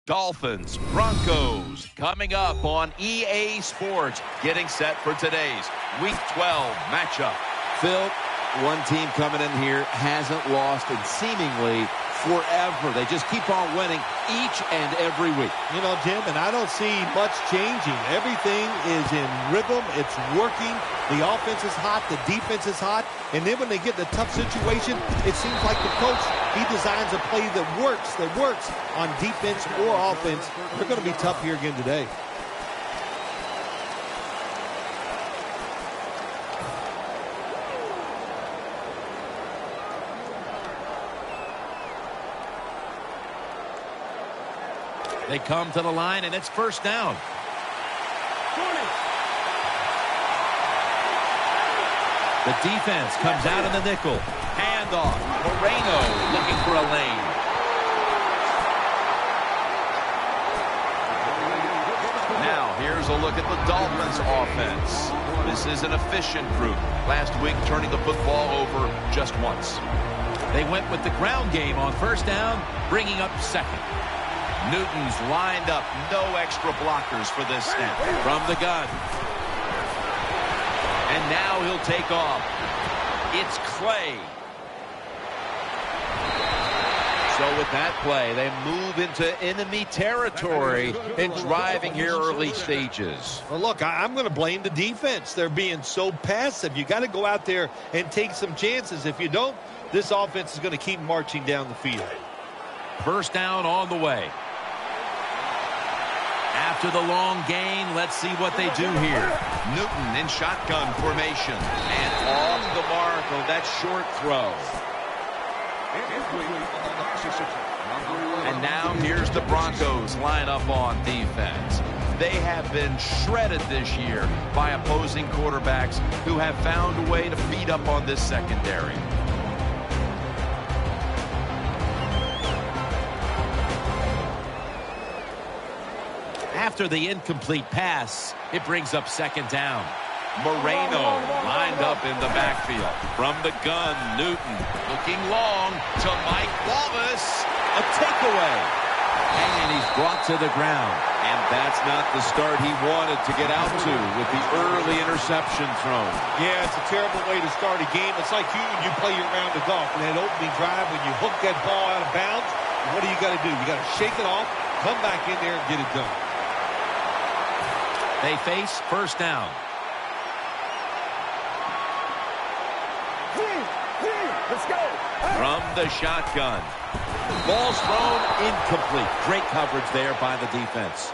Dolphins, Broncos, coming up on EA Sports, getting set for today's Week 12 matchup. Phil, one team coming in here hasn't lost in seemingly forever. They just keep on winning each and every week. You know, Jim, and I don't see much changing. Everything is in rhythm. It's working. The offense is hot. The defense is hot. And then when they get in a tough situation, it seems like the coach, he designs a play that works on defense or offense. They're going to be tough here again today. They come to the line, and it's first down. The defense comes out in the nickel. Handoff. Moreno looking for a lane. Now, here's a look at the Dolphins offense. This is an efficient group. Last week, turning the football over just once. They went with the ground game on first down, bringing up second. Newton's lined up. No extra blockers for this snap. From the gun. And now he'll take off. It's Clay. So with that play, they move into enemy territory and driving here early stages. Well, look, I'm going to blame the defense. They're being so passive. You got to go out there and take some chances. If you don't, this offense is going to keep marching down the field. First down on the way. After the long gain, let's see what they do here. Newton in shotgun formation. And off the mark on that short throw. And now here's the Broncos line up on defense. They have been shredded this year by opposing quarterbacks who have found a way to beat up on this secondary. After the incomplete pass, it brings up second down. Moreno lined up in the backfield. From the gun, Newton looking long to Mike Wallace. A takeaway. And he's brought to the ground. And that's not the start he wanted to get out to with the early interception thrown. Yeah, it's a terrible way to start a game. It's like when you play your round of golf. In that opening drive, when you hook that ball out of bounds, what do you got to do? You got to shake it off, come back in there and get it done. They face first down. Let's go. From the shotgun. Ball's thrown incomplete. Great coverage there by the defense.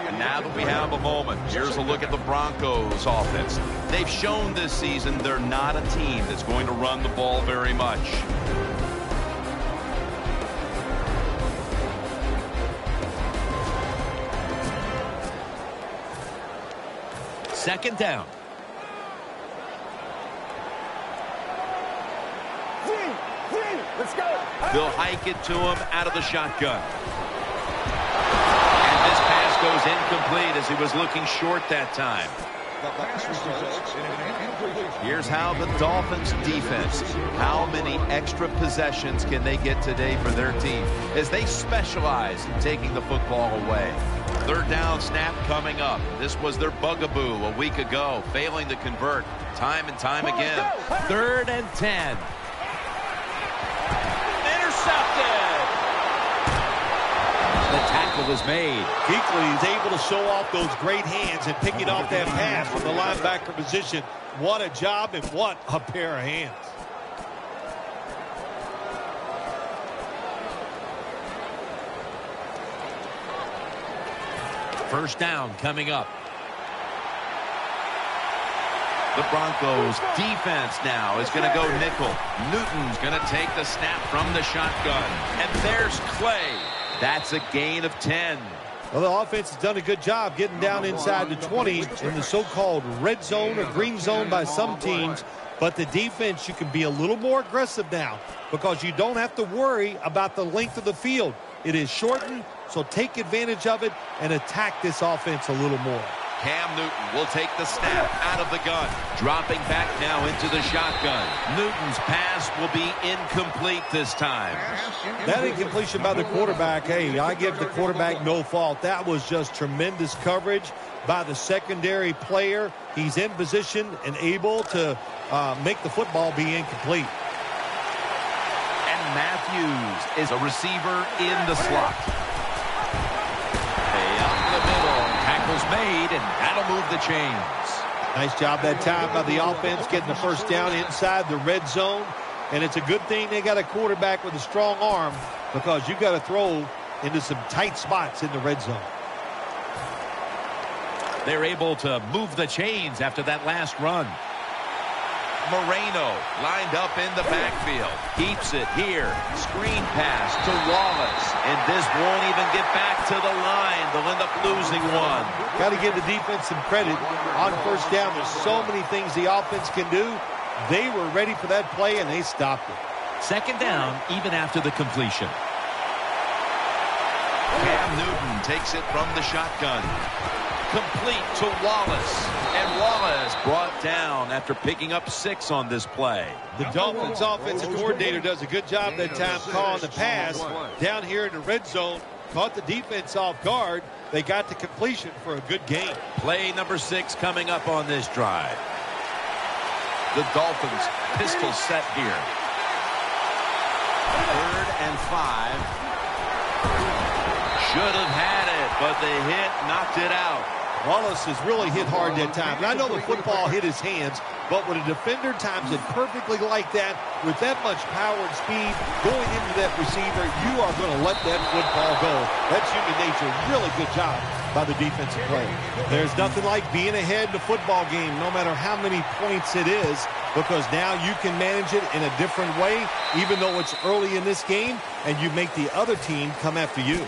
And now that we have a moment, here's a look at the Broncos offense. They've shown this season they're not a team that's going to run the ball very much. Second down. Let's go. They'll hike it to him out of the shotgun. And this pass goes incomplete as he was looking short that time. Here's how the Dolphins defense, how many extra possessions can they get today for their team as they specialize in taking the football away. Third down snap coming up. This was their bugaboo a week ago, failing to convert time and time again. 3rd and 10. Intercepted. The tackle was made. Kuechly is able to show off those great hands and picking off that pass from the linebacker position. What a job and what a pair of hands. First down coming up. The Broncos defense now is going to go nickel. Newton's going to take the snap from the shotgun. And there's Clay. That's a gain of 10. Well, the offense has done a good job getting down inside the 20 in the so-called red zone or green zone by some teams. But the defense, you can be a little more aggressive now because you don't have to worry about the length of the field. It is shortened, so take advantage of it and attack this offense a little more. Cam Newton will take the snap out of the gun. Dropping back now into the shotgun. Newton's pass will be incomplete this time. That incompletion by the quarterback, hey, I give the quarterback no fault. That was just tremendous coverage by the secondary player. He's in position and able to make the football be incomplete. And Matthews is a receiver in the slot. Up the middle. Tackle's made, and that'll move the chains. Nice job that time by the offense getting the first down inside the red zone. And it's a good thing they got a quarterback with a strong arm, because you got to throw into some tight spots in the red zone. They're able to move the chains after that last run. Moreno lined up in the backfield. Keeps it here. Screen pass to Wallace. And this won't even get back to the line. They'll end up losing one. Got to give the defense some credit. On first down, there's so many things the offense can do. They were ready for that play, and they stopped it. Second down, even after the completion. Cam Newton takes it from the shotgun. Complete to Wallace. And Wallace brought down after picking up 6 on this play. The Dolphins offensive coordinator does a good job that time calling the pass. Down here in the red zone, caught the defense off guard. They got the completion for a good game. Play number 6 coming up on this drive. The Dolphins pistol set here. 3rd and 5. Should have had it, but the hit knocked it out. Wallace has really hit hard that time. And I know the football hit his hands, but when a defender times it perfectly like that, with that much power and speed going into that receiver, you are going to let that football go. That's human nature. Really good job by the defensive player. There's nothing like being ahead in the football game, no matter how many points it is, because now you can manage it in a different way, even though it's early in this game, and you make the other team come after you.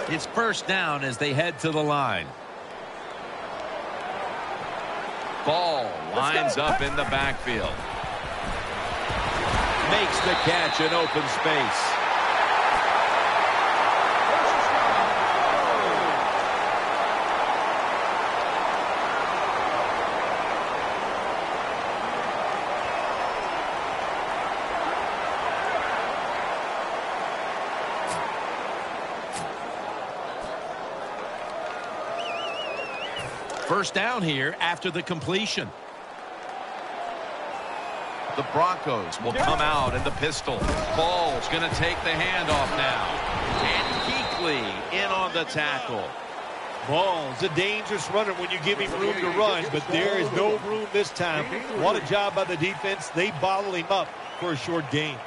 It's first down as they head to the line. Ball lines up in the backfield. Makes the catch in open space. First down here after the completion. The Broncos will come out in the pistol. Ball's going to take the handoff now. And Kuechly in on the tackle. Ball's a dangerous runner when you give him room to run, but there is no room this time. What a job by the defense. They bottle him up for a short gain.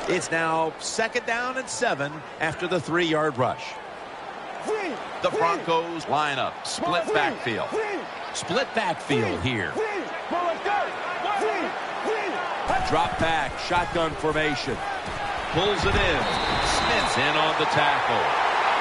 It's now second down and 7 after the 3-yard rush. The Broncos line up. Split backfield. Split backfield here. Drop back. Shotgun formation. Pulls it in. Smith's in on the tackle.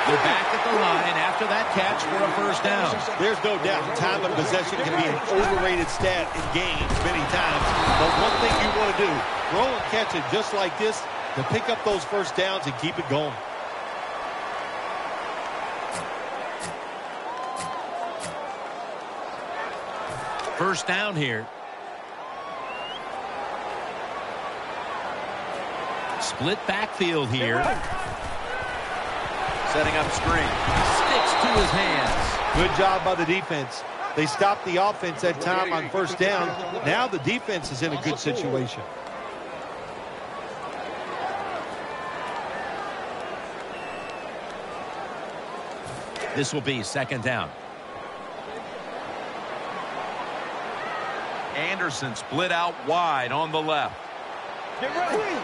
They're back at the line after that catch for a first down. There's no doubt time of possession can be an overrated stat in games many times. But one thing you want to do, throw and catch it just like this to pick up those first downs and keep it going. First down here. Split backfield here. Setting up screen. Sticks to his hands. Good job by the defense. They stopped the offense that time on first down. Now the defense is in a good situation. This will be second down. Anderson split out wide on the left. Get ready.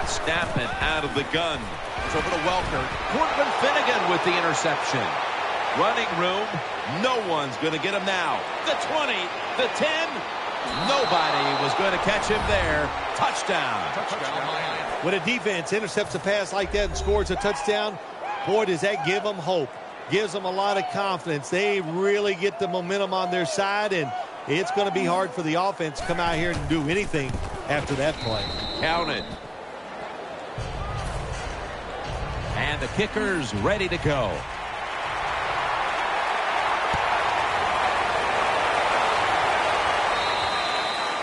Snap it out of the gun. It's over to Welker. Cortland Finnegan with the interception. Running room. No one's going to get him now. The 20, the 10. Nobody was going to catch him there. Touchdown. When a defense intercepts a pass like that and scores a touchdown, boy, does that give them hope. Gives them a lot of confidence. They really get the momentum on their side, and it's going to be hard for the offense to come out here and do anything after that play. Counted. And the kicker's ready to go.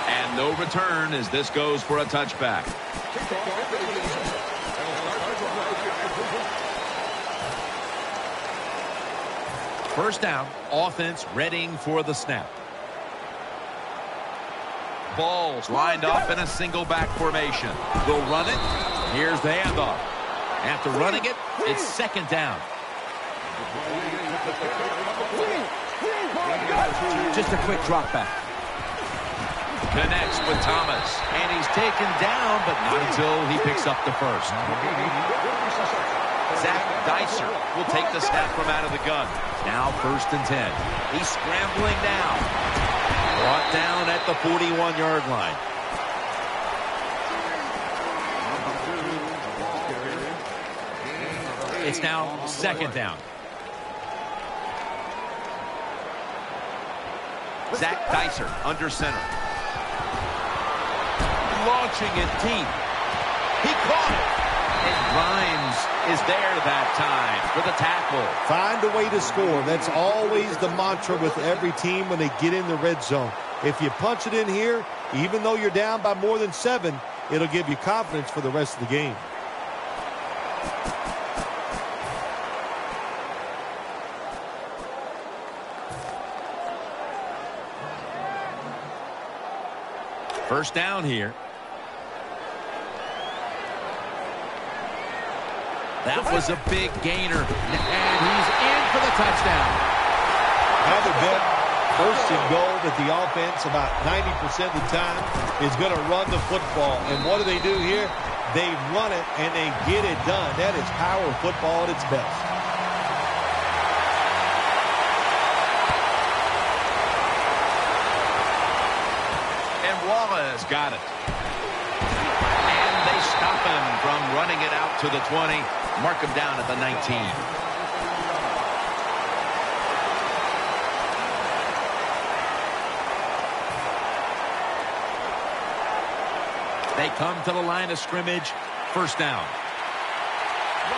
And no return as this goes for a touchback. First down, offense readying for the snap. Balls lined up in a single back formation. Will run it. Here's the handoff. After running it, it's second down. Just a quick drop back. Connects with Thomas. And he's taken down, but not until he picks up the first. Zach Dicer will take the snap from out of the gun. Now 1st and 10. He's scrambling now. Brought down at the 41-yard line. It's now second down. Zach Dicer under center. Launching it deep. He caught it. And Grimes is there that time for the tackle. Find a way to score. That's always the mantra with every team when they get in the red zone. If you punch it in here, even though you're down by more than 7, it'll give you confidence for the rest of the game. First down here. That was a big gainer. And he's in for the touchdown. Another bit. First and goal that the offense about 90% of the time is going to run the football. And what do they do here? They run it and they get it done. That is power football at its best. And Wallace got it. And they stop him from running it out to the 20. Mark him down at the 19. They come to the line of scrimmage. First down.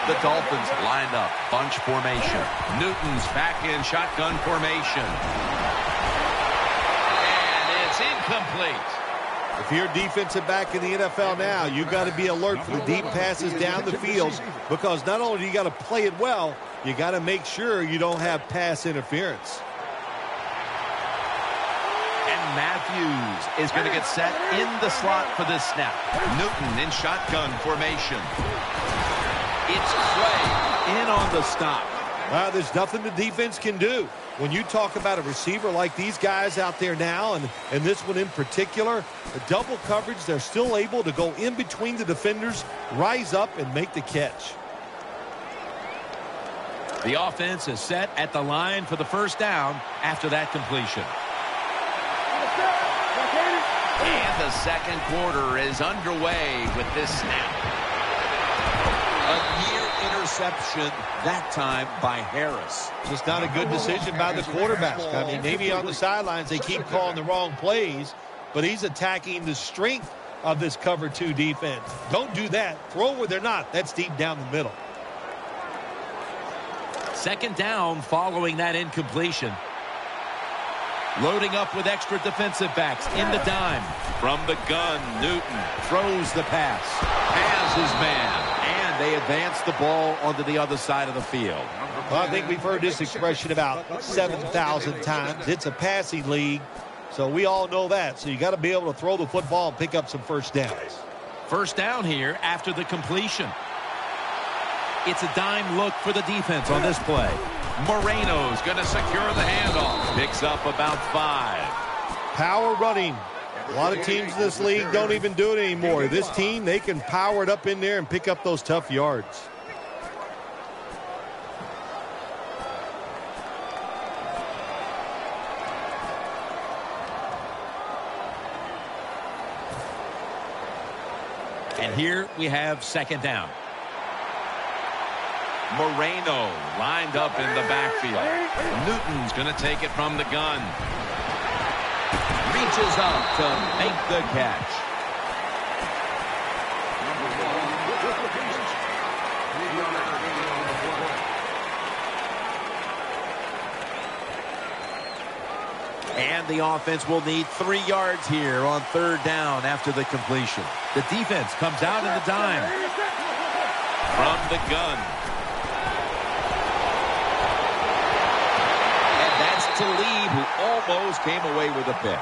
The Dolphins lined up. Bunch formation. Newton's back in shotgun formation. And it's incomplete. If you're a defensive back in the NFL now, you've got to be alert for the deep passes down the field, because not only do you got to play it well, you got to make sure you don't have pass interference. And Matthews is going to get set in the slot for this snap. Newton in shotgun formation. It's Clay in on the stop. There's nothing the defense can do. When you talk about a receiver like these guys out there now, and this one in particular, the double coverage, they're still able to go in between the defenders, rise up, and make the catch. The offense is set at the line for the first down after that completion. And the second quarter is underway with this snap. A near interception, that time by Harris. Just not a good decision by the quarterback. I mean, maybe on the sidelines they keep calling the wrong plays, but he's attacking the strength of this cover 2 defense. Don't do that. Throw where they're not. That's deep down the middle. Second down following that incompletion. Loading up with extra defensive backs in the dime. From the gun, Newton throws the pass. Has his man. And they advance the ball onto the other side of the field. Well, I think we've heard this expression about 7,000 times. It's a passing league, so we all know that. So you got to be able to throw the football and pick up some first downs. First down here after the completion. It's a dime look for the defense on this play. Moreno's going to secure the handoff. Picks up about 5. Power running. A lot of teams in this league don't even do it anymore. This team, they can power it up in there and pick up those tough yards. And here we have second down. Moreno lined up in the backfield. Newton's going to take it from the gun. Reaches up to make the catch. And the offense will need 3 yards here on third down after the completion. The defense comes out in the dime. From the gun. And that's Talib, who almost came away with a pick.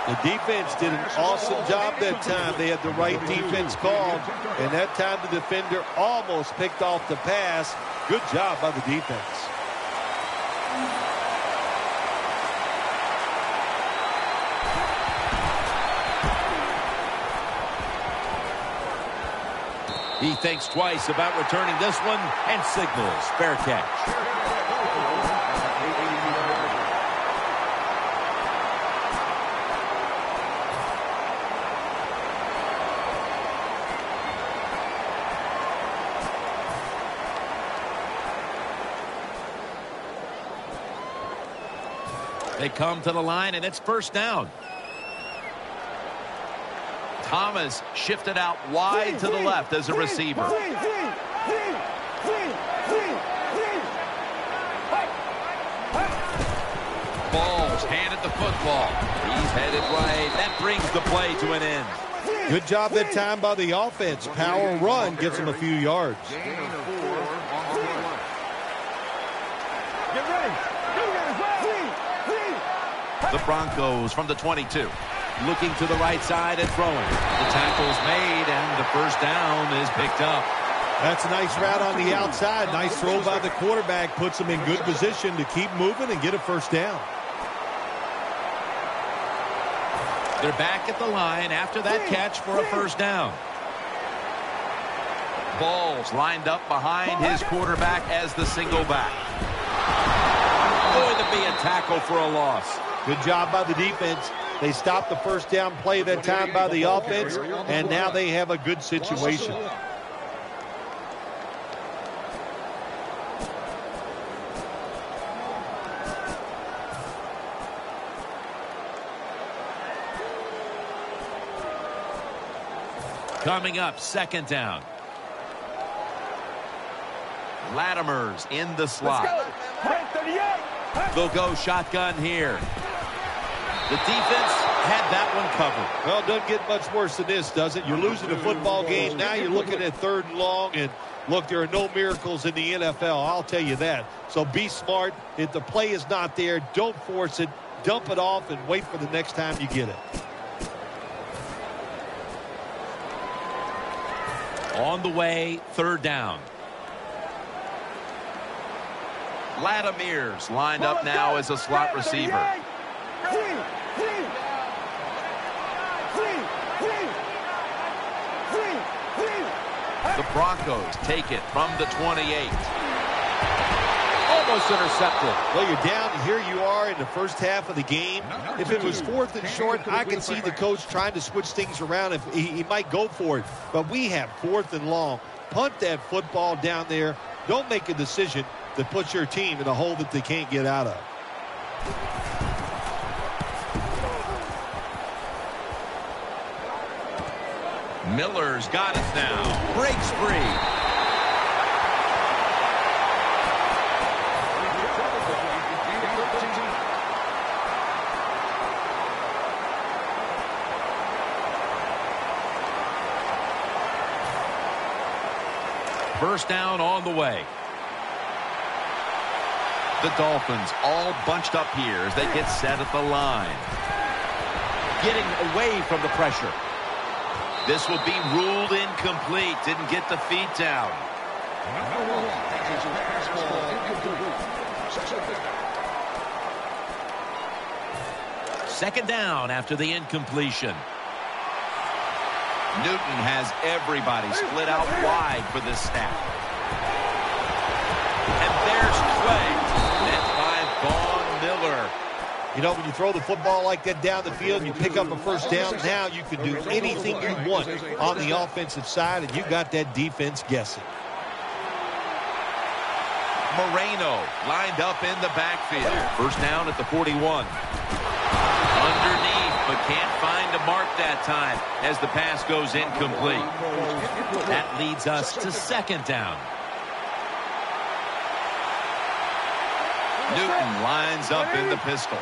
The defense did an awesome job that time. They had the right defense called, and that time the defender almost picked off the pass. Good job by the defense. He thinks twice about returning this one and signals fair catch. They come to the line, and it's first down. Thomas shifted out wide to the left as a receiver. Balls handed the football. He's headed right. That brings the play to an end. Good job that time by the offense. Power run gets them a few yards. Get ready. The Broncos from the 22. Looking to the right side and throwing. The tackle's made, and the first down is picked up. That's a nice route on the outside. Nice throw by the quarterback. Puts them in good position to keep moving and get a first down. They're back at the line after that catch for a first down. Ball's lined up behind his quarterback as the single back. Going to be a tackle for a loss. Good job by the defense. They stopped the first down play that time by the offense, and now they have a good situation. Coming up, second down. Latimer's in the slot. They'll go shotgun here. The defense had that one covered. Well, it doesn't get much worse than this, does it? You're losing a football game. Now you're looking at third and long, and look, there are no miracles in the NFL. I'll tell you that. So be smart. If the play is not there, don't force it. Dump it off and wait for the next time you get it. On the way, third down. Latimer's lined up now as a slot receiver. The Broncos take it from the 28. Almost intercepted. Well, you're down. Here you are in the first half of the game. If it was fourth and short, I can see the coach trying to switch things around. If he might go for it. But we have fourth and long. Punt that football down there. Don't make a decision that puts your team in a hole that they can't get out of. Miller's got it now. Breaks free. First down on the way. The Dolphins all bunched up here as they get set at the line. Getting away from the pressure. This will be ruled incomplete. Didn't get the feet down. Second down after the incompletion. Newton has everybody split out wide for this snap. And there's Clay. Met by Vaughn Miller. You know, when you throw the football like that down the field and you pick up a first down, now you can do anything you want on the offensive side, and you got that defense guessing. Moreno lined up in the backfield. First down at the 41. Underneath, but can't find a mark that time as the pass goes incomplete. That leads us to second down. Newton lines up in the pistol.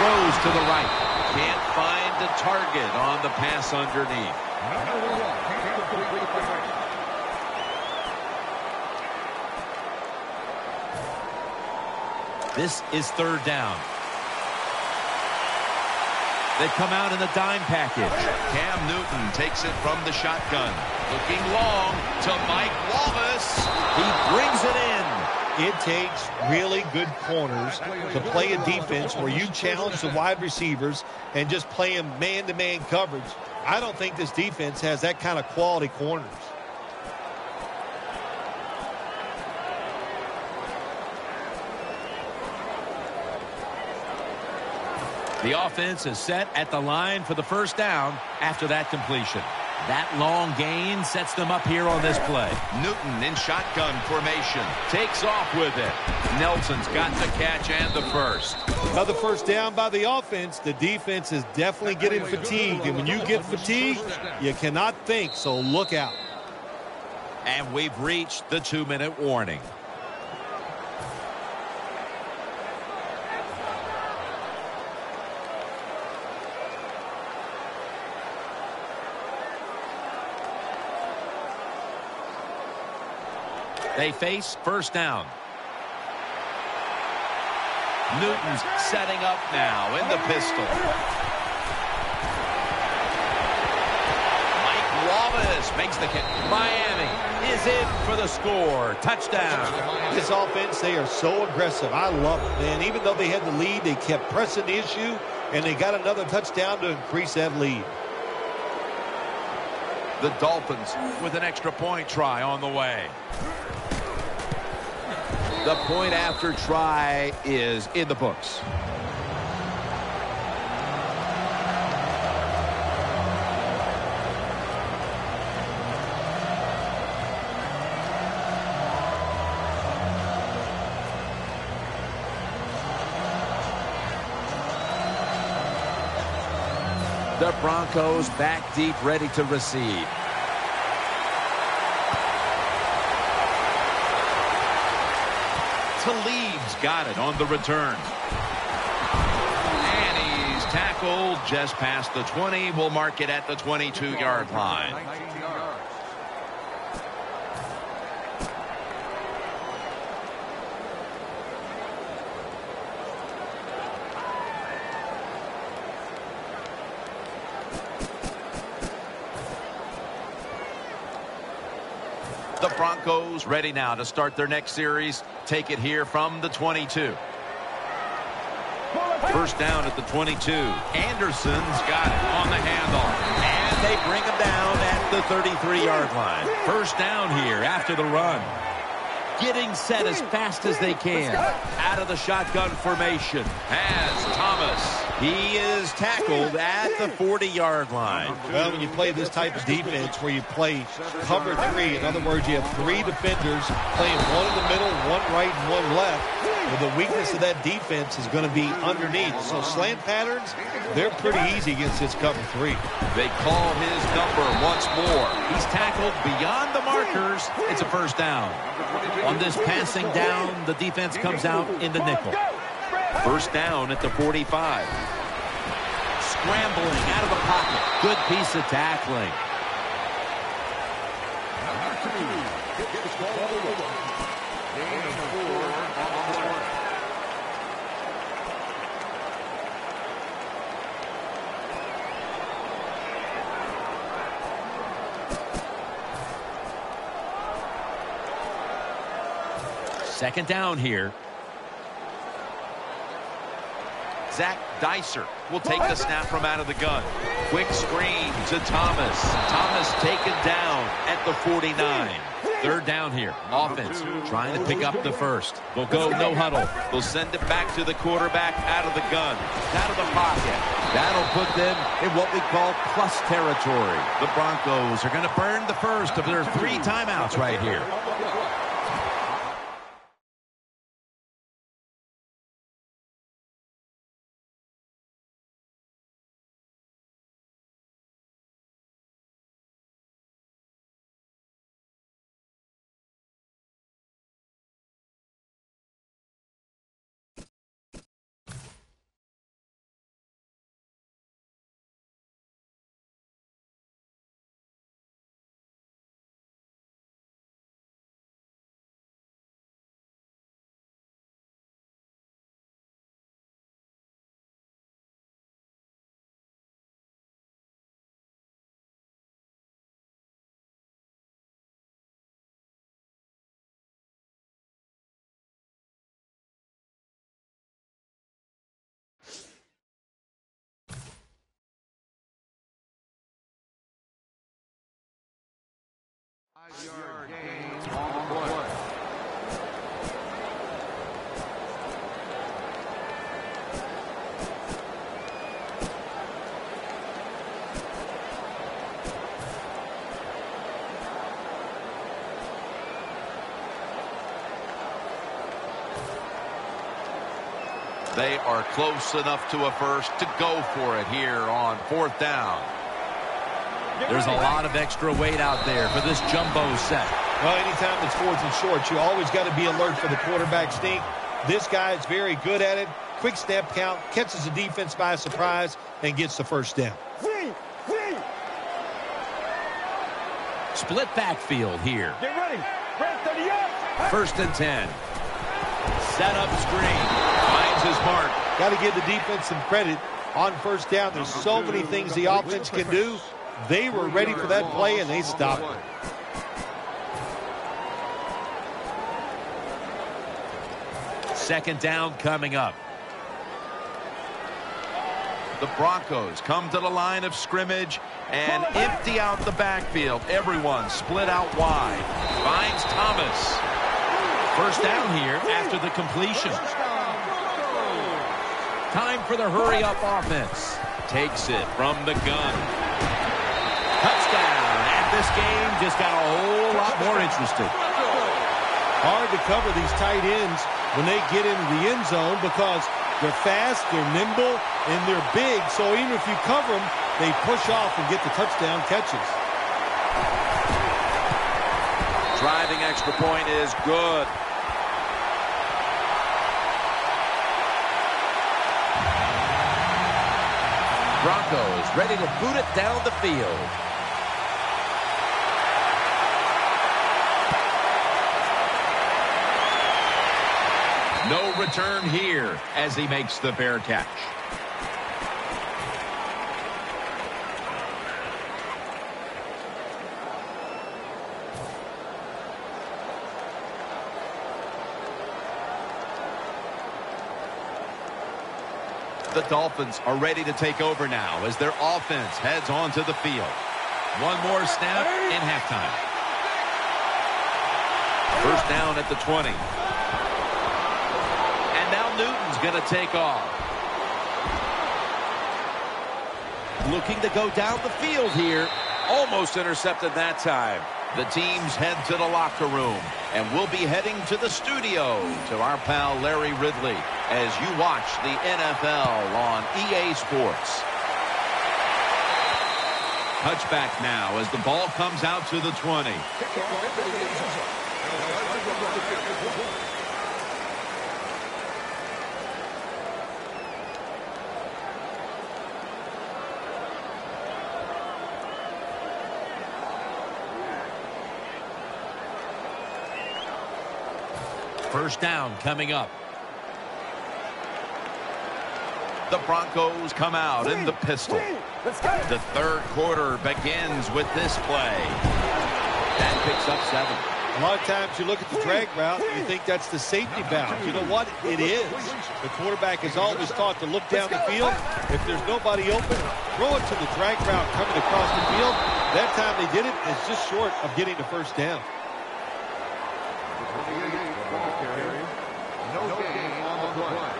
Throws to the right. Can't find a target on the pass underneath. This is third down. They come out in the dime package. Cam Newton takes it from the shotgun. Looking long to Mike Wallace. He brings it in. It takes really good corners to play a defense where you challenge the wide receivers and just play them man-to-man coverage. I don't think this defense has that kind of quality corners. The offense is set at the line for the first down after that completion. That long gain sets them up here on this play. Newton in shotgun formation. Takes off with it. Nelson's got the catch and the first. Another first down by the offense. The defense is definitely getting fatigued. And when you get fatigued, you cannot think, so look out. And we've reached the 2-minute warning. They face first down. Newton's setting up now in the pistol. Mike Wallace makes the kick. Miami is in for the score. Touchdown. This offense, they are so aggressive. I love it, man. Even though they had the lead, they kept pressing the issue, and they got another touchdown to increase that lead. The Dolphins with an extra point try on the way. The point after try is in the books. The Broncos back deep, ready to receive. Talib's got it on the return. And he's tackled just past the 20. We'll mark it at the 22-yard line. The Broncos ready now to start their next series. Take it here from the 22. First down at the 22. Anderson's got it on the handoff. And they bring him down at the 33-yard line. First down here after the run. Getting set as fast as they can. Out of the shotgun formation. Has Thomas. He is tackled at the 40-yard line. Well, when you play this type of defense where you play cover three, in other words, you have three defenders playing one in the middle, one right, and one left. Well, the weakness of that defense is going to be underneath. So slant patterns, they're pretty easy against this cover three. They call his number once more. He's tackled beyond the markers. It's a first down. On this passing down, the defense comes out in the nickel. First down at the 45. Scrambling out of the pocket. Good piece of tackling. Second down here. Zach Dicer will take the snap from out of the gun. Quick screen to Thomas. Thomas taken down at the 49. Third down here. Offense trying to pick up the first. They'll go no huddle. They'll send it back to the quarterback out of the gun. Out of the pocket. That'll put them in what we call plus territory. The Broncos are going to burn the first of their 3 timeouts right here. Yard gain on the play. They are close enough to a first to go for it here on 4th down. There's a lot of extra weight out there for this jumbo set. Well, anytime it's 4th and short, you always got to be alert for the quarterback sneak. This guy is very good at it. Quick snap count, catches the defense by surprise, and gets the first down. Split backfield here. Get ready. Red 30 yards. 1st and 10. Set up screen. Finds his mark. Got to give the defense some credit on 1st down. There's so many things the offense can do. They were ready for that play, and they stopped it. Second down coming up. The Broncos come to the line of scrimmage and empty out the backfield. Everyone split out wide. Finds Thomas. First down here after the completion. Time for the hurry-up offense. Takes it from the gun. Touchdown. And this game just got a whole lot more interesting. Hard to cover these tight ends when they get into the end zone because they're fast, they're nimble, and they're big. So even if you cover them, they push off and get the touchdown catches. Driving extra point is good. Broncos ready to boot it down the field. No return here as he makes the fair catch. The Dolphins are ready to take over now as their offense heads onto the field. One more snap in halftime. First down at the 20. And now Newton's going to take off. Looking to go down the field here. Almost intercepted that time. The teams head to the locker room, and we'll be heading to the studio to our pal Larry Ridley as you watch the NFL on EA Sports. Touchback now as the ball comes out to the 20. First down coming up. The Broncos come out in the pistol. The third quarter begins with this play. That picks up 7. A lot of times you look at the drag route and you think that's the safety valve. You know what? It is. The quarterback is always taught to look down the field. If there's nobody open, throw it to the drag route coming across the field. That time they did it. It's just short of getting the first down. No gain on the play.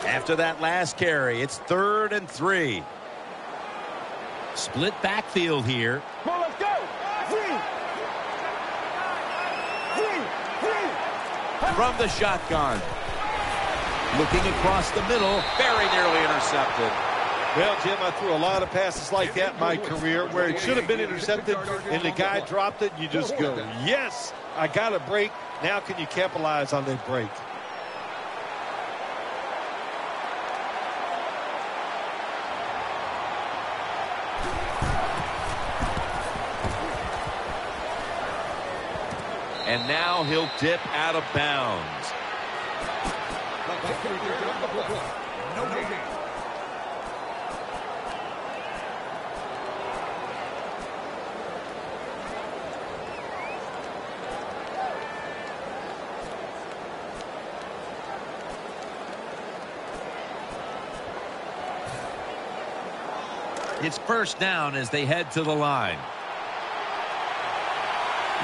After that last carry, it's 3rd and 3. Split backfield here. Come on, let's go. From the shotgun. Looking across the middle. Very nearly intercepted. Well, Jim, I threw a lot of passes like that in my career where it should have been intercepted and the guy dropped it. You just go, yes, I got a break. Now can you capitalize on that break? And now he'll dip out of bounds. No gain. It's first down as they head to the line.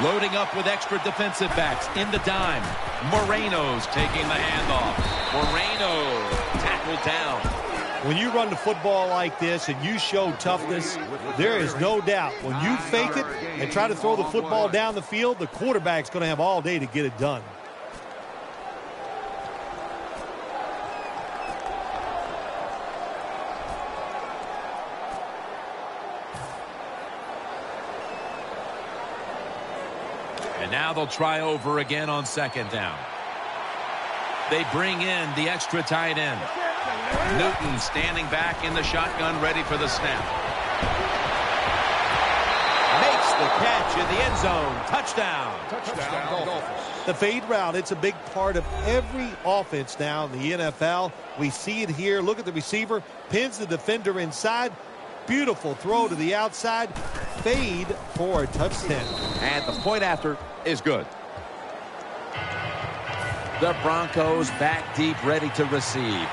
Loading up with extra defensive backs in the dime. Moreno's taking the handoff. Moreno tackled down. When you run the football like this and you show toughness, there is no doubt when you fake it and try to throw the football down the field, the quarterback's going to have all day to get it done. And now they'll try over again on 2nd down. They bring in the extra tight end. Newton standing back in the shotgun, ready for the snap. Makes the catch in the end zone. Touchdown. Touchdown, Dolphins. The fade route, it's a big part of every offense now in the NFL. We see it here. Look at the receiver. Pins the defender inside. Beautiful throw to the outside. Fade for a touchdown. And the point after is good. The Broncos back deep, ready to receive.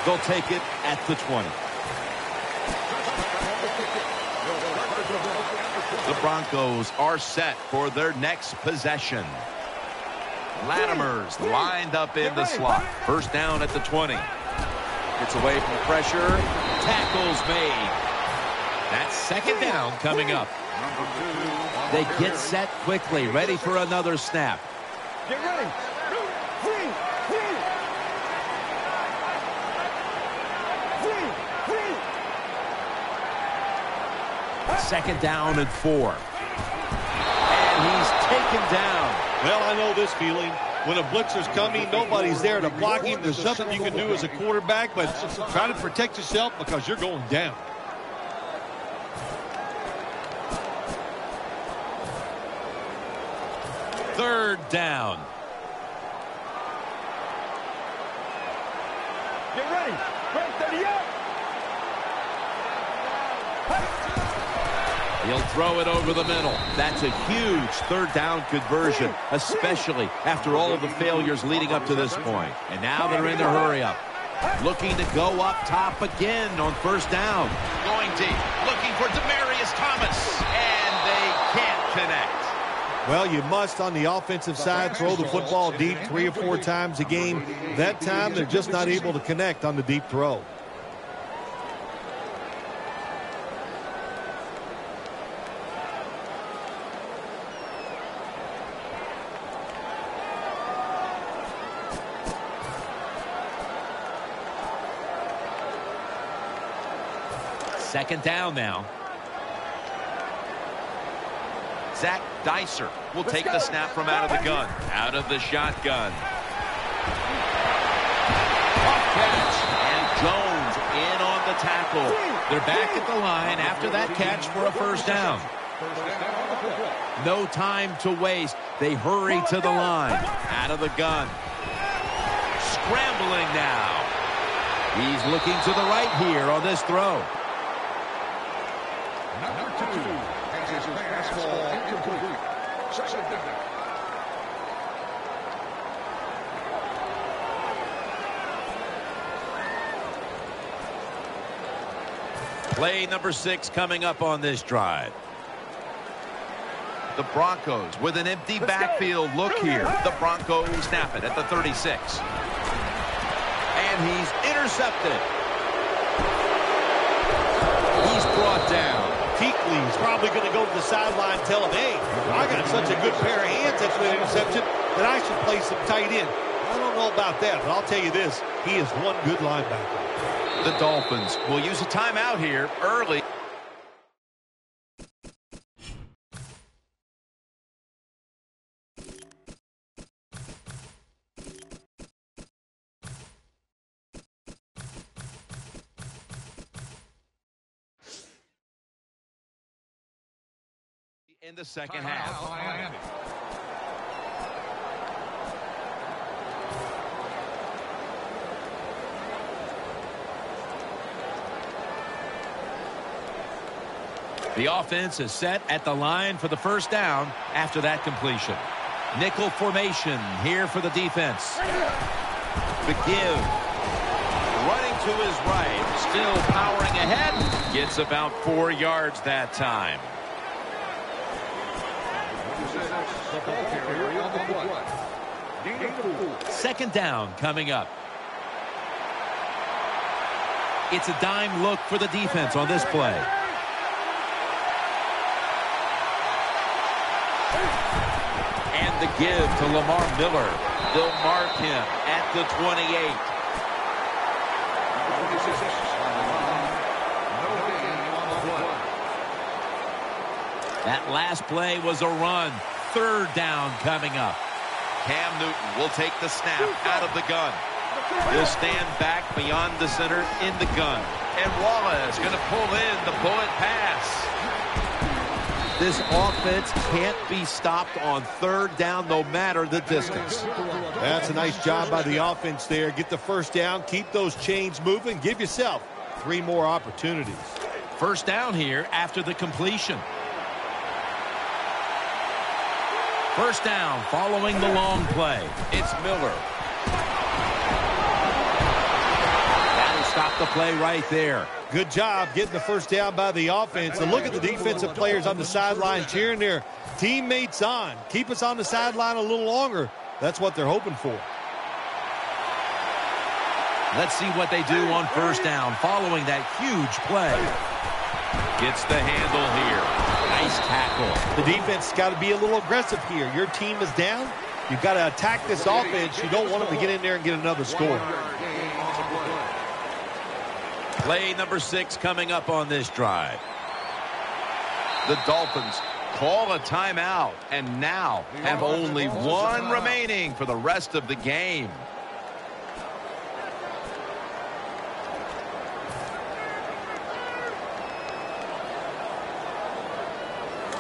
They'll take it at the 20. The Broncos are set for their next possession. Latimer's lined up in the slot. First down at the 20. Gets away from the pressure. Tackles made. That's 2nd down coming up. They get set quickly, ready for another snap. Get ready. 2nd down and 4. And he's taken down. Well, I know this feeling. When a blitzer's coming, nobody's there to block him. There's nothing you can do as a quarterback, but try to protect yourself because you're going down. Third down. Get ready. Break 30 up. He'll throw it over the middle. That's a huge 3rd down conversion, especially after all of the failures leading up to this point. And now they're in the hurry up. Looking to go up top again on 1st down. Going deep. Looking for Demaryius Thomas. And they can't connect. Well, you must, on the offensive side, throw the football deep 3 or 4 times a game. That time, they're just not able to connect on the deep throw. Second down now. Zach Dicer will take the snap from out of the gun. Out of the shotgun. Off catch. And Jones tackle. They're back at the line after that catch for a first down. No time to waste. They hurry to the line. Out of the gun. Scrambling now. He's looking to the right here on this throw. Number 2. His fastball incomplete. Second down. Play number 6 coming up on this drive. The Broncos with an empty backfield look here. The Broncos snap it at the 36. And he's intercepted. He's brought down. Kuechly's probably going to go to the sideline and tell him, hey, I got such a good pair of hands after that interception that I should play some tight end. I don't know about that, but I'll tell you this. He is one good linebacker. The Dolphins will use a timeout here early. In the second half. The offense is set at the line for the first down after that completion. Nickel formation here for the defense. The give. Running to his right. Still powering ahead. Gets about 4 yards that time. Second down coming up. It's a dime look for the defense on this play. And the give to Lamar Miller. They'll mark him at the 28. That last play was a run. Third down coming up. Cam Newton will take the snap out of the gun. He'll stand back beyond the center in the gun. And Wallace going to pull in the bullet pass. This offense can't be stopped on third down no matter the distance. That's a nice job by the offense there. Get the first down, keep those chains moving, give yourself 3 more opportunities. First down here after the completion. First down following the long play. It's Miller. That'll stop the play right there. Good job getting the first down by the offense. And look at the defensive players on the sideline cheering their teammates on. Keep us on the sideline a little longer. That's what they're hoping for. Let's see what they do on first down following that huge play. Gets the handle here. Nice tackle. The defense has got to be a little aggressive here. Your team is down. You've got to attack this offense. You don't want them to get in there and get another score. Play number 6 coming up on this drive. The Dolphins call a timeout and now have only 1 remaining for the rest of the game.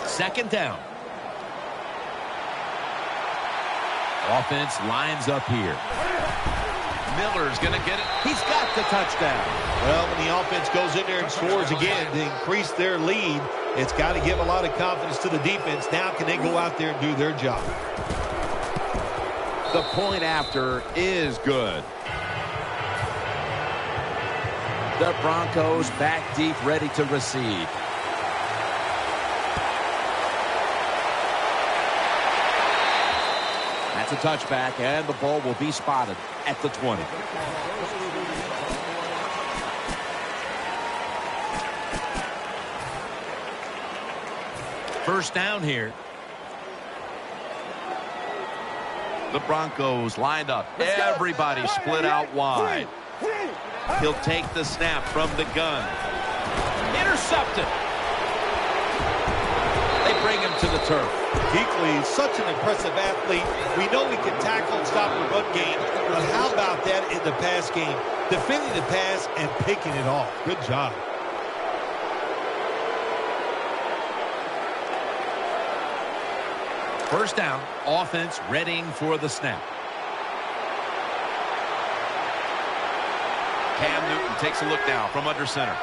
Second down. Offense lines up here. Miller's going to get it. He's got the touchdown. Well, when the offense goes in there and scores again to increase their lead, it's got to give a lot of confidence to the defense. Now can they go out there and do their job? The point after is good. The Broncos back deep, ready to receive. That's a touchback, and the ball will be spotted at the 20. First down here. The Broncos lined up. Everybody split out wide. He'll take the snap from the gun. Intercepted. They bring him to the turf. Kuechly is such an impressive athlete. We know he can tackle and stop the run game, but how about that in the pass game? Defending the pass and picking it off. Good job. First down, offense readying for the snap. Cam Newton takes a look now from under center.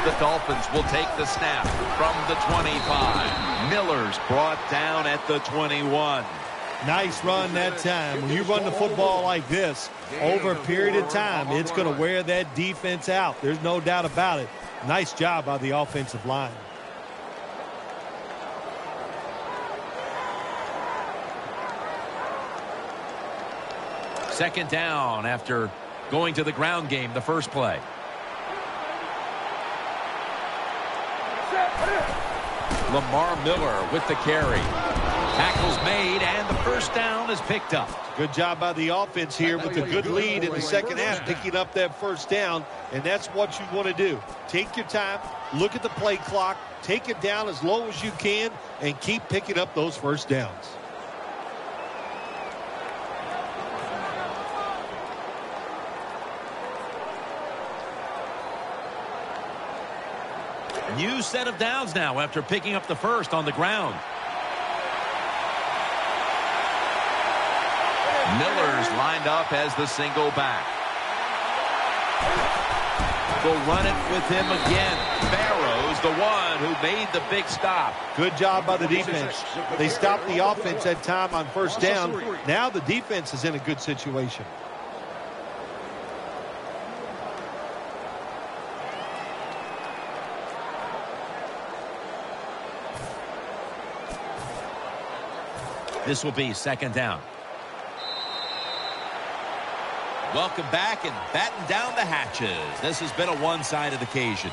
The Dolphins will take the snap from the 25. Miller's brought down at the 21. Nice run that time. When you run the football like this, over a period of time, it's going to wear that defense out. There's no doubt about it. Nice job by the offensive line. Second down after going to the ground game the first play. Lamar Miller with the carry. Tackles made, and the first down is picked up. Good job by the offense here with a good lead in the second half, picking up that first down, and that's what you want to do. Take your time, look at the play clock, take it down as low as you can, and keep picking up those first downs. New set of downs now after picking up the first on the ground. Miller's lined up as the single back. They'll run it with him again. Barrow's the one who made the big stop. Good job by the defense. They stopped the offense that time on first down. Now the defense is in a good situation. This will be second down. Welcome back and batten down the hatches. This has been a one-sided occasion.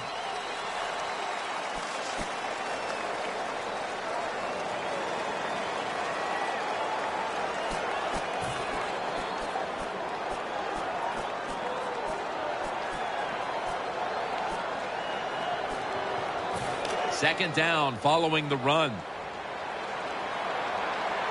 Second down following the run.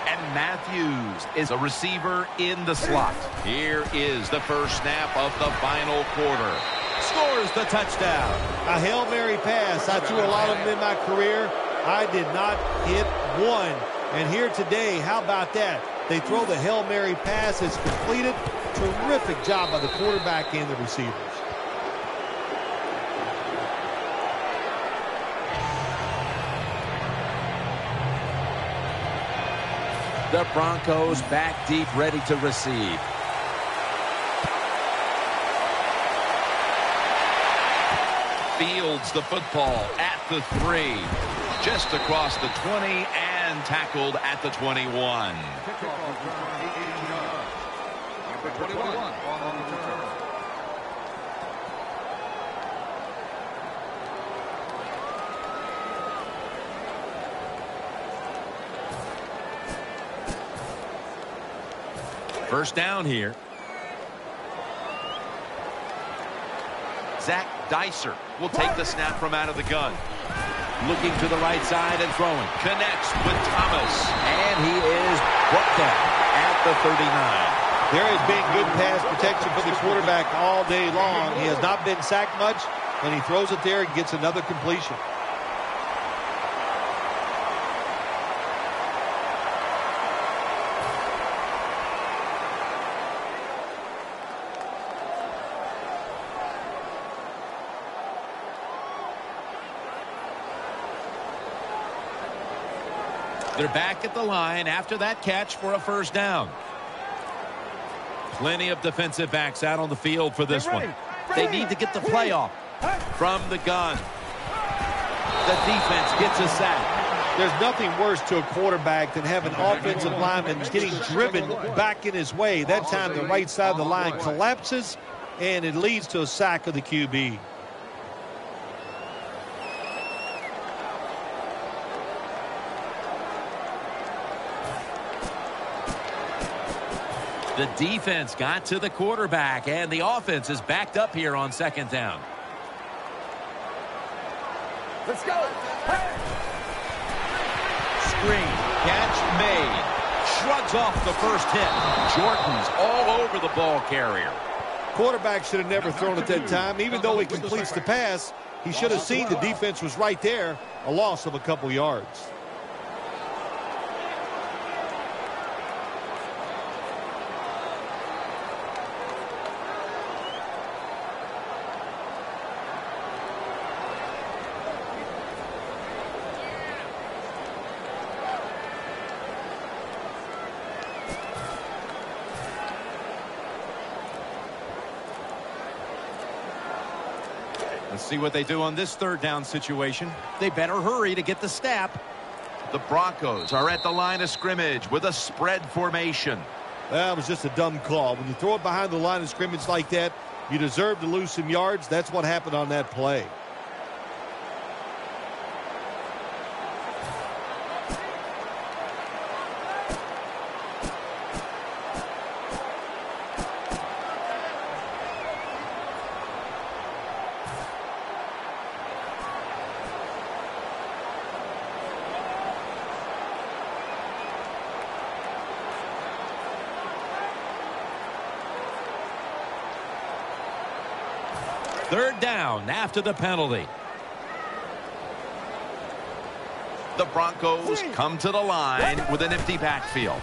And Matthews is a receiver in the slot. Here is the first snap of the final quarter. Scores the touchdown. A Hail Mary pass. I threw a lot of them in my career. I did not hit one. And here today, how about that? They throw the Hail Mary pass. It's completed. Terrific job by the quarterback and the receivers. The Broncos back deep, ready to receive. Fields the football at the 3. Just across the 20 and tackled at the 21. First down here. Zach Dicer will take the snap from out of the gun. Looking to the right side and throwing. Connects with Thomas. And he is brought down at the 39. There has been good pass protection for the quarterback all day long. He has not been sacked much, and he throws it there and gets another completion. They're back at the line after that catch for a first down. Plenty of defensive backs out on the field for this one. They need to get the play off from the gun. The defense gets a sack. There's nothing worse to a quarterback than having offensive linemen getting driven back in his way. That time the right side of the line collapses, and it leads to a sack of the QB. The defense got to the quarterback, and the offense is backed up here on second down. Let's go. Hey. Screen. Catch made. Shrugs off the first hit. Jordan's all over the ball carrier. Quarterback should have never thrown it that time. Even though he completes the pass, he should have seen the defense was right there. A loss of a couple yards. Let's see what they do on this third down situation. They better hurry to get the snap. The Broncos are at the line of scrimmage with a spread formation. That was just a dumb call. When you throw it behind the line of scrimmage like that, you deserve to lose some yards. That's what happened on that play. Third down after the penalty. The Broncos come to the line with an empty backfield.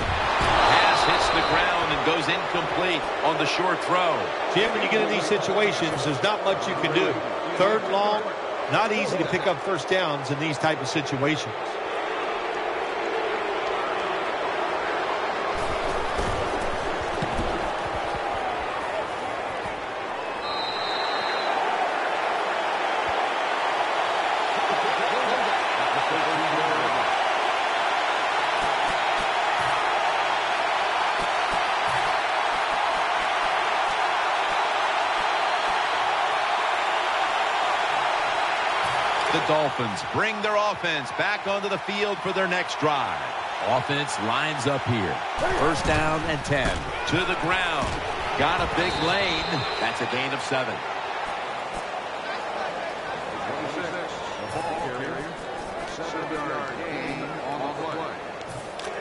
Pass hits the ground and goes incomplete on the short throw. Jim, when you get in these situations, there's not much you can do. Third long, not easy to pick up first downs in these type of situations. The Dolphins bring their offense back onto the field for their next drive. Offense lines up here. First down and 10. To the ground. Got a big lane. That's a gain of 7.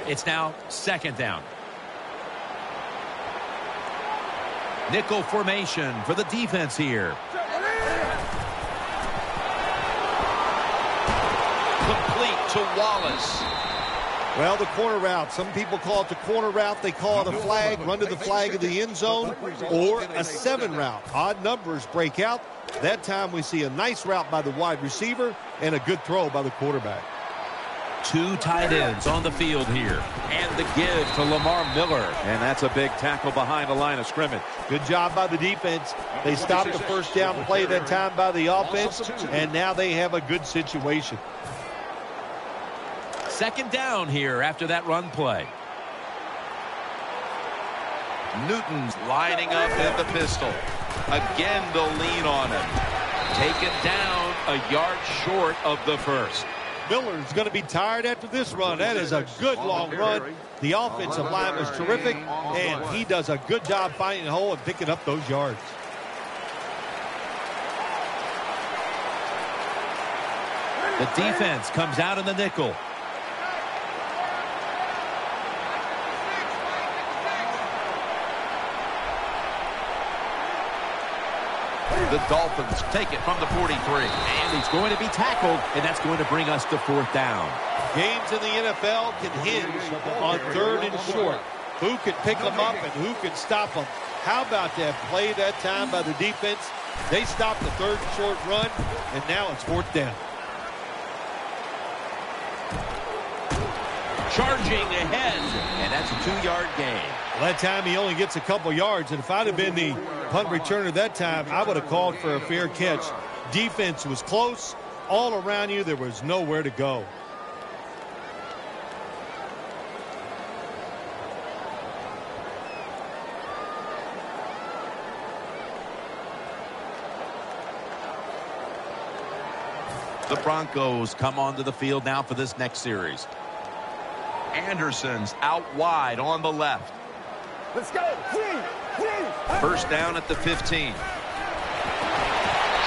It's now second down. Nickel formation for the defense here. Complete to Wallace. Well, the corner route. Some people call it the corner route. They call it a flag, run to the flag of the end zone, or a 7 route. Odd numbers break out. That time we see a nice route by the wide receiver and a good throw by the quarterback. 2 tight ends on the field here. And the give to Lamar Miller. And that's a big tackle behind the line of scrimmage. Good job by the defense. They stopped the first down play that time by the offense, and now they have a good situation. Second down here after that run play. Newton's lining up in the pistol. Again, they'll lean on him. Taken down a yard short of the first. Miller's going to be tired after this run. That is a good long run. The offensive line was terrific, and he does a good job finding a hole and picking up those yards. The defense comes out in the nickel. The Dolphins take it from the 43. And he's going to be tackled, and that's going to bring us to fourth down. Games in the NFL can hinge on third and short. Who can pick them up and who can stop them? How about that play that time by the defense? They stopped the third and short run, and now it's fourth down. Charging ahead, and that's a 2-yard gain. Well, that time he only gets a couple yards, and if I'd have been the punt returner that time, I would have called for a fair catch. Defense was close. All around you, there was nowhere to go. The Broncos come onto the field now for this next series. Anderson's out wide on the left. Let's go. First down at the 15.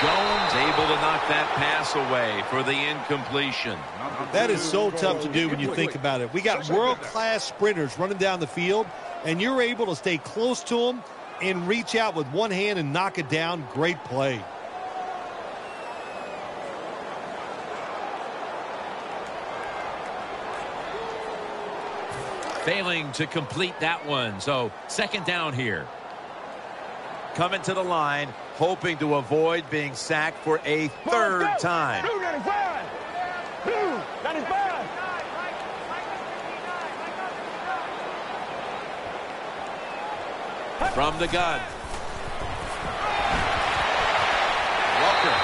Jones able to knock that pass away for the incompletion. That is so tough to do when you think about it. We got world-class sprinters running down the field, and you're able to stay close to them and reach out with one hand and knock it down. Great play. Failing to complete that one, so second down here. Coming to the line, hoping to avoid being sacked for a third time. Blue 95. Blue 95. From the gun. Walker.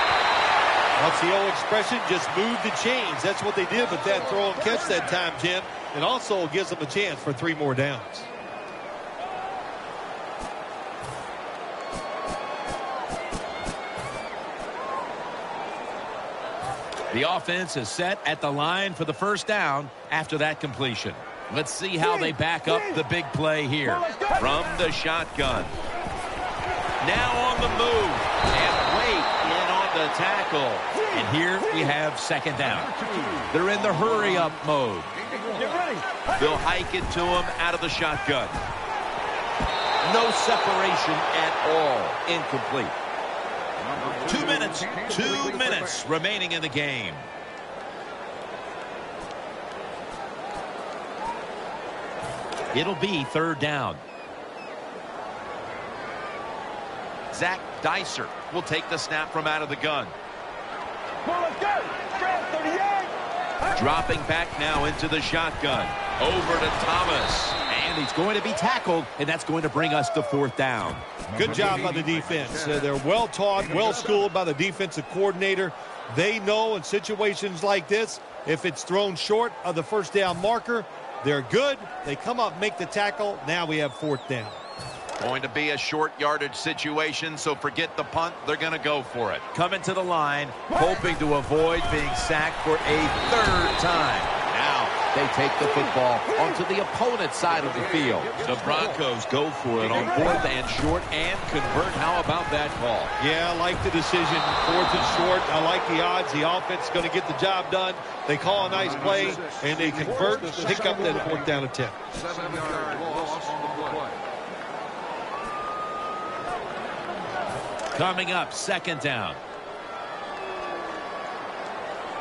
What's the old expression? Just move the chains. That's what they did with that throw and catch that time, Jim. It also gives them a chance for 3 more downs. The offense is set at the line for the first down after that completion. Let's see how they back up the big play here. From the shotgun. Now on the move. And wait in on the tackle. And here we have second down. They're in the hurry-up mode. They'll hike it to him out of the shotgun. No separation at all. Incomplete. 2 minutes remaining in the game. It'll be third down. Zach Dicer will take the snap from out of the gun. Dropping back now into the shotgun. Over to Thomas. And he's going to be tackled, and that's going to bring us to fourth down. Good job by the defense. They're well taught, well schooled by the defensive coordinator. They know in situations like this, if it's thrown short of the first down marker, they're good. They come up, make the tackle. Now we have fourth down. Going to be a short yardage situation, so forget the punt. They're going to go for it. Coming to the line, hoping to avoid being sacked for a third time. Now they take the football onto the opponent's side of the field. The Broncos go for it on fourth and short and convert. How about that call? Yeah, I like the decision. Fourth and short. I like the odds. The offense is going to get the job done. They call a nice play, and they convert, pick up that fourth down attempt. 7-yard loss on the play. Coming up, second down.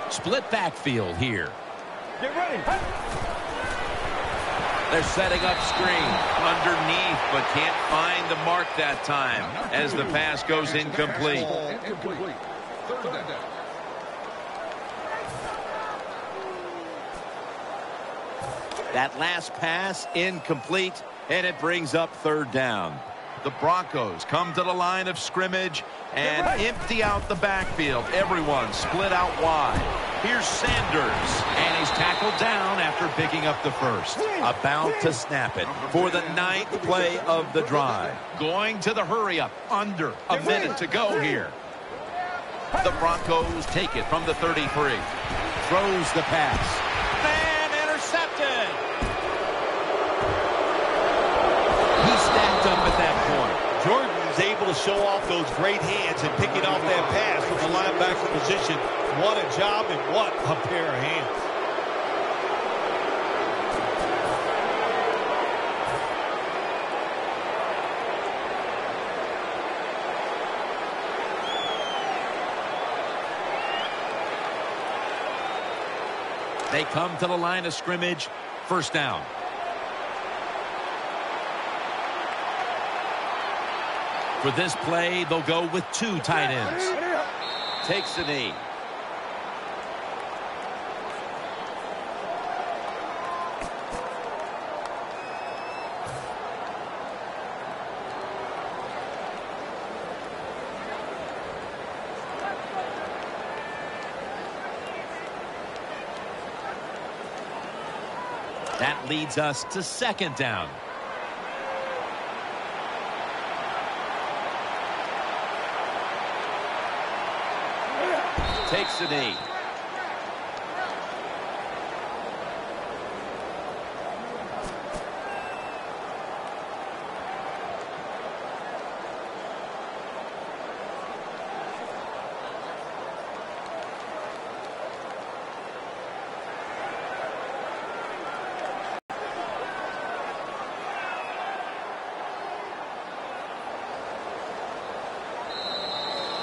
Split backfield here. Get ready. They're setting up screen underneath, but can't find the mark that time as the pass goes incomplete. Incomplete. Third down. That last pass incomplete, and it brings up third down. The Broncos come to the line of scrimmage and empty out the backfield. Everyone split out wide. Here's Sanders, and he's tackled down after picking up the first. About to snap it for the 9th play of the drive. Going to the hurry-up. Under a minute to go here. The Broncos take it from the 33. Throws the pass. And intercepted. He stacked up at that point. Jordan's able to show off those great hands and picking off that pass from the linebacker position. What a job and what a pair of hands. They come to the line of scrimmage. First down. For this play, they'll go with 2 tight ends. Takes the knee. That leads us to second down. Takes the knee.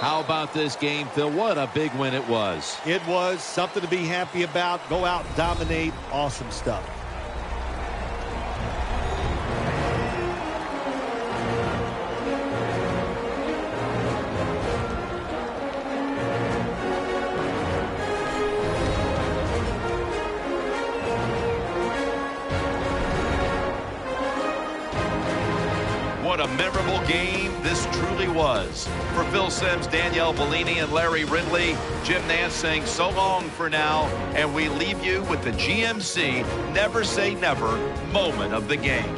How about this game, Phil? What a big win it was. It was something to be happy about. Go out, dominate. Awesome stuff. What a memorable game this truly was. For Phil Simms, Danielle Bellini, and Larry Ridley, Jim Nance saying so long for now, and we leave you with the GMC Never Say Never moment of the game.